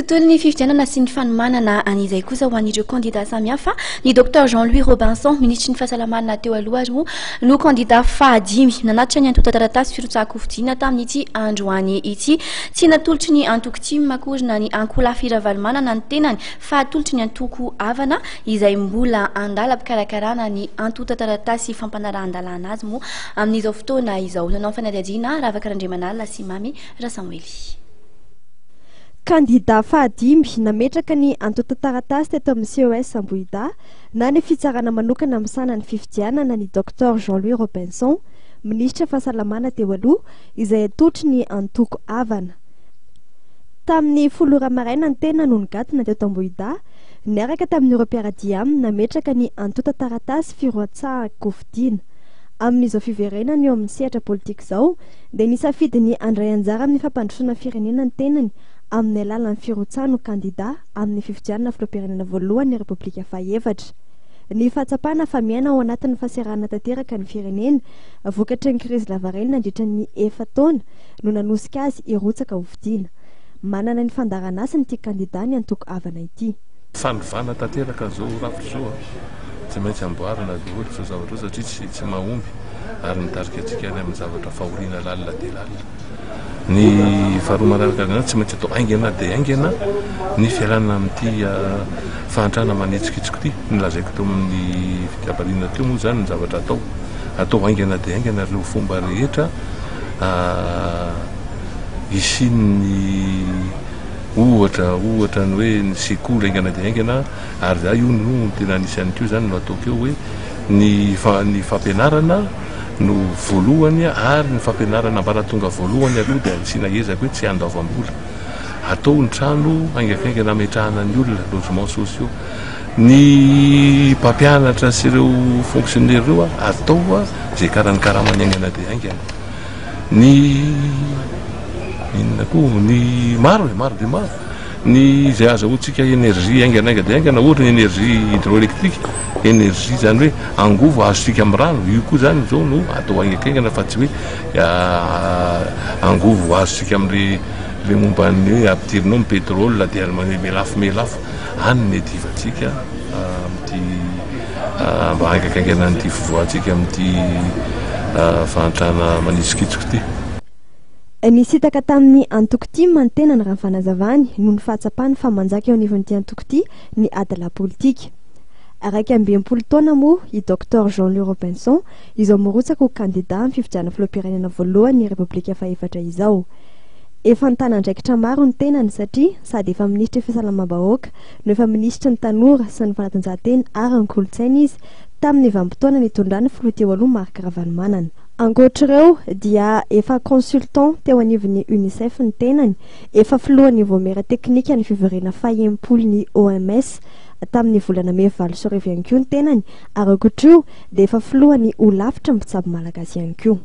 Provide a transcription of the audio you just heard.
tontolo ny fifidianana sy ny fanomanana an'izay kosa ho an'ireo candidat samihafa ny docteur Jean-Louis Robinson ministry ny fahasalamana teo aloha no candidat fahadimy nanatitra ny antota-taratasy firotsahako fidiana tamin'ity androany ity tsy natolotry ny antoko timy makorina ny ankola firavalmanana ny tenany fa atolotry ny antoko avana izay mbola andala pikarakarana ny antota-taratasy fampanarahana azy moa amin'izao fotoana izao nanao fanadihadiana Ravakarandriamanala sy Mamy Rasamueli. Candidat fahadimy nametraka ny antota-taratasy teto amin'ny CES Ambohida na ny fitsarana manokana amin'ny sanany fifidianana ny docteur Jean-Louis Robinson ministra fahasalamana teo aloha izay atolotry ny antoko avana. Tamin'ny folora maraina ny tena no nigadina teto Ambohida niaraka tamin'ireo mpiaradia aminy nametraka ny antota-taratasy firotsahako fidiana. Amin'izao fiverenany eo amin'ny sehatra politika izao dia nisafidy ny andray anjara amin'ny fampandrosoana firenena ny tenany amin'ny alalan'ny firotsahana candidat amin'ny fifidianana filoham-pirenena voalohany ny Repoblika Fahefatra. Ny fahatsapana fa miaina ao anatin'ny fahaserana tanteraka ny firenena vokatry ny krizy lavareny nandritra ny 4 taona no nanosika azy hirotsaka ho fidiana. Manana ny fandarana asiny ity candidat ny antoko avana ity. Fanovana tanteraka zao rafitra zao tsy maintsy amboarina ohatra zavatra satria tsy mahomby ary nitarika antsika any amin'ny zavatra fahoriana lalina dia lalina. Ny faharoa manaraka azy tsy maintsy atao aingana dia aingana ny fialana amin'ity fahantrana manetsikitsika ity nilazaiko teo amin'ny fitiavarina teo moa zany ny zavatra atao aingana dia aingana ireo fomba rehetra isin'ny ohatra ny hoe ny sekoly aingana dia aingana ary za io no tena anisan'ny keo zany no ataoko eo hoe ny fampianarana no voalohany ary ny fampianarana mbaratonga voalohany aloha dia sina ezaka hoe tsy andoavam-bola atao ny trano aingakaingana ametrahana ny olona logements sociaux ny mpampianatra sy ireo fonctionnaire ireo atao zay karamany aingana dia aingana inona koa ny maro dia maro ny zay azahoantsika énergie aingana dia aingana ohatra ny énergie hydroélectrique énergie zany hoe angovo azosika amin'ny rano io koa zany zao no atao aingakaingana fa tsy hoe angovo azosika amin'le momban'ny hoe ampidirinao amin'ny pétrole dia melafo any ny adivantsika amin'ity mba aingakaingana an'ity fivoahantsika amin'ity fahantrana manisokitsoko ity. Nisitaka tamin'ny antoko ity mantenany raha fanazavany noho ny fahatsapany fa manjaka eo anivon'ity antoko ity ny adala politika. Araiky amby 20 taona moa i docteur Jean-Louis Robinson izao mirotsaka ho candidat amin'ny fifidianana filoham-pirenena voalohany ny Repoblika Fahefatra izao. Efa nitanandraikitra maro ny tenany satria sady efa ministra fahasalamam-bahoaka no efa ministra ny tanora sy ny fanatanjahantena ary ny kolontsaina izy tamin'ny vanim-potoana nitondrany filoha teo aloha Marc Ravalomanana. Ankoatr'ireo dia efa consultant teo anivon'ny UNICEF ny tenany, efa filohan'ny voamera teknika ny fiverena fahempolo ny OMS tamin'ny volana May 9 sy 10 ihany koa ny tenany ary ankoatr'io dia efa filohan'ny olafitra ny mpitsabo malagasy ihany koa.